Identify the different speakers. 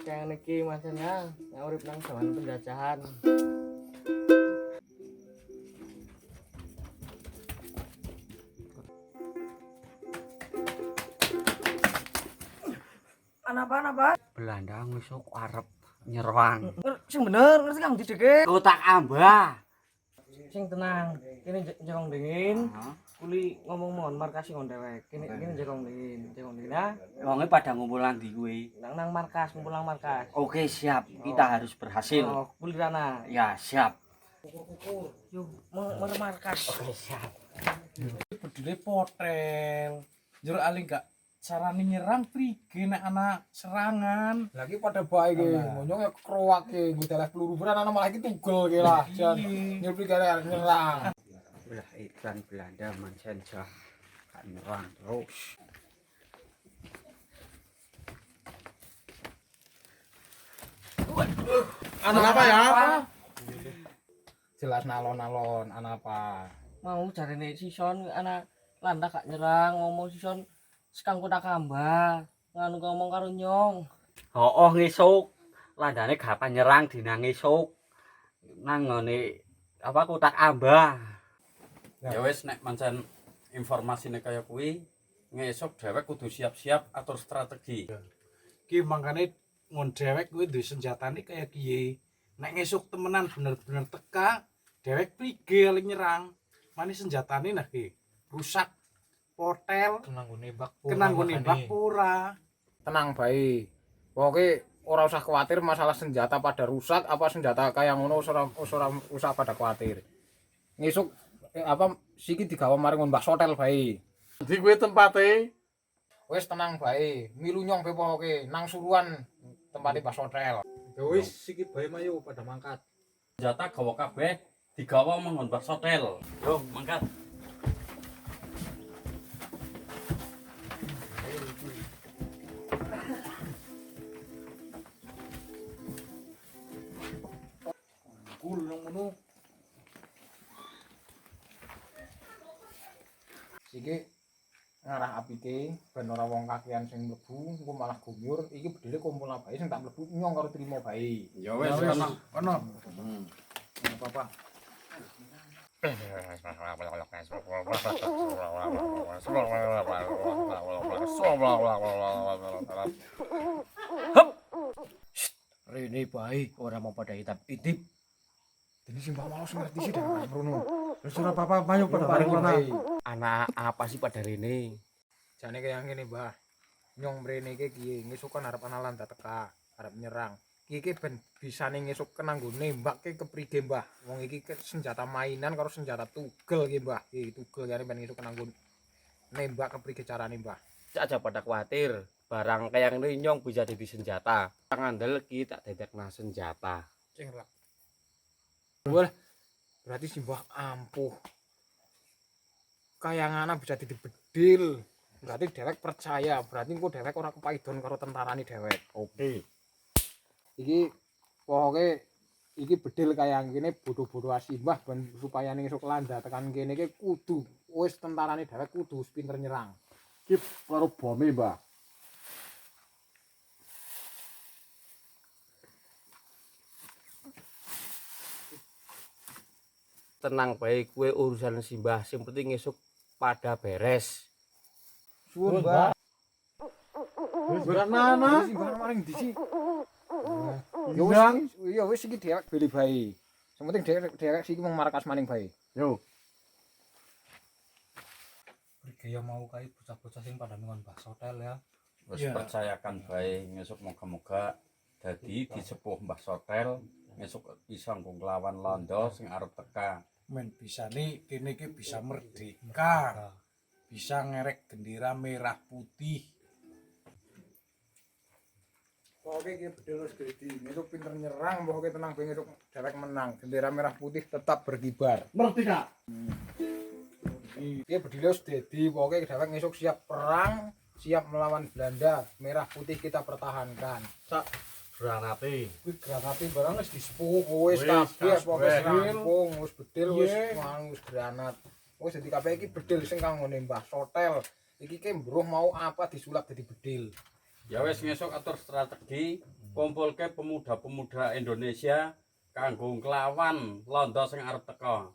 Speaker 1: Kayak niki macamnya urip nang zaman penjajahan. Apa?
Speaker 2: Belanda ngisuk arep nyerang.
Speaker 1: Sing bener ngerti Kang dideke.
Speaker 2: Kotak ambah.
Speaker 1: Sing tenang. Kene jekong dingin. Kuli ngomong mohon markas ngon dewek. Kene jekong dingin ya.
Speaker 2: Wonge pada ngumpul nang ndi kuwi?
Speaker 1: Nang markas, ngumpul markas.
Speaker 2: Oke, siap. Kita harus berhasil.
Speaker 1: Oh, kuli rana.
Speaker 2: Ya, siap.
Speaker 1: Yuk, markas.
Speaker 2: Oke, siap.
Speaker 3: Bedile potel. Jero ali gak carane nyerang prige nek ana serangan.
Speaker 4: Lagi pada bae ge, monyong ya kroak ge, nggo teleh peluru beran ana malah iki tugel ge lah. Jan nyupi kare nyerang.
Speaker 2: Ulah iklan Belanda mansenja. Kan nyerang terus.
Speaker 4: Anak apa ya? Jelas nalon-nalon, anak apa?
Speaker 1: Mau jarene Sison anak landak gak nyerang ngomong Sison sekang kotak kamba nganu ngomong karo Nyong.
Speaker 2: Oh, ngisuk. Landane gapan nyerang dina ngisuk. Nang ngene apa kotak ambah.
Speaker 5: Ya wis nek pancen informasine kaya kuwi, ngesuk dhewek kudu siap-siap atur strategi.
Speaker 3: Ki mangkane ngon dhewek kuwi duwe senjatane kaya kiye. Nek ngesuk temenan bener-bener teka, dhewek prige ali nyerang. Mane senjatane nah ki rusak potel,
Speaker 4: Tenang go nembak.
Speaker 3: kena nggo nembak ora.
Speaker 4: Tenang bae. Pokoke ora usah khawatir masalah senjata pada rusak apa senjata kaya ngono usah pada khawatir. Ngisuk apa siki digawa mari ngon Mbak Sotel bae.
Speaker 3: Di kuwi tempate
Speaker 4: Wis tenang bae. Milu nyong bae pokoke nang suruhan tempate Mbak Sotel.
Speaker 3: ya wis siki bae mayo pada mangkat.
Speaker 5: Senjata gawa kabeh digawa menggon Mbak Sotel. Yo, mangkat.
Speaker 3: Kul nang ngono.
Speaker 4: Iki ngarah apike ben ora wong kakean sing mlebu engko malah gumyur iki bedile kumpul bae sing tak mlebu nyong karo trimo bae.
Speaker 5: Ya wis kono.
Speaker 3: Ono.
Speaker 4: Apa-apa.
Speaker 2: Rene bae ora mau pada hitap-hitip.
Speaker 4: Dene sing Mbak Malos ngerti sih dah mrono.
Speaker 3: Wis ora apa-apa mayo pada
Speaker 4: Paling
Speaker 3: kono.
Speaker 4: bae.
Speaker 2: Anak apa sih pada rene?
Speaker 4: Jane kaya ngene, Mbah. Nyong mrene iki kiye ngesuk kan arep ana landa teka, arep nyerang. Iki ben bisane ngesuk kenanggo nembak ke keprige, Mbah. Wong iki senjata mainan karo senjata tugel iki, Mbah. Iki tugel kare ben ngesuk kenanggo nembak keprige carane, Mbah.
Speaker 2: Aja pada khawatir. Barang kayak ngene nyong bisa jadi senjata. Ngandel ki tak dedekna senjata.
Speaker 4: Cing rak. Wah, berarti si Mbah ampuh. Kayangana bisa dibedil. Berarti dhewek percaya, berarti engko dhewek ora kepaidon karo tentarane dhewek.
Speaker 2: Oke.
Speaker 4: Iki pokoke iki bedil kaya ngene bodoh-bodoh asimbah ben supaya ning esuk landa tekan kene iki kudu wis tentarane dhewek kudu wis pinter nyerang.
Speaker 3: Ki karo bome, Mbah.
Speaker 2: Tenang bae kue urusan simbah. Sing penting esuk pada beres.
Speaker 4: Suwun, Mbah.
Speaker 3: Wis nana.
Speaker 4: Simbah maring ndi sih? Ya wis, ya wis iki dhewek beli bae. Sing penting dhewek siki mung markas maning bae.
Speaker 3: Yo.
Speaker 6: Gaya mau kae bocah-bocah sing pada ngon Mbah Sotel ya.
Speaker 5: Wis percayakan bae ngesuk moga-moga dadi disepuh Mbah Sotel, ngesuk bisa nglawan Londo sing arep teka.
Speaker 3: Men bisane kene iki bisa merdeka. Bisa ngerek gendera merah putih.
Speaker 4: Pokoke iki bedil wis gede. Esuk pinter nyerang, pokoke tenang bae esuk dhewek menang. Bendera merah putih tetap berkibar.
Speaker 3: Merdeka.
Speaker 4: Iki bedil wis dadi, pokoke dhewek esuk siap perang, siap melawan Belanda. Merah putih kita pertahankan. Sak
Speaker 2: Granate.
Speaker 4: kuwi granate barang wis disepuh wis kabeh pokoke wis rampung, wis bedil wis wis granat. Wis dadi kabeh iki bedil sing kanggo Mbah Sotel. Iki ki mbruh mau apa disulap dadi bedil.
Speaker 5: Ya wis ngesuk atur strategi kumpulke pemuda-pemuda Indonesia kanggo nglawan londo sing arep teka.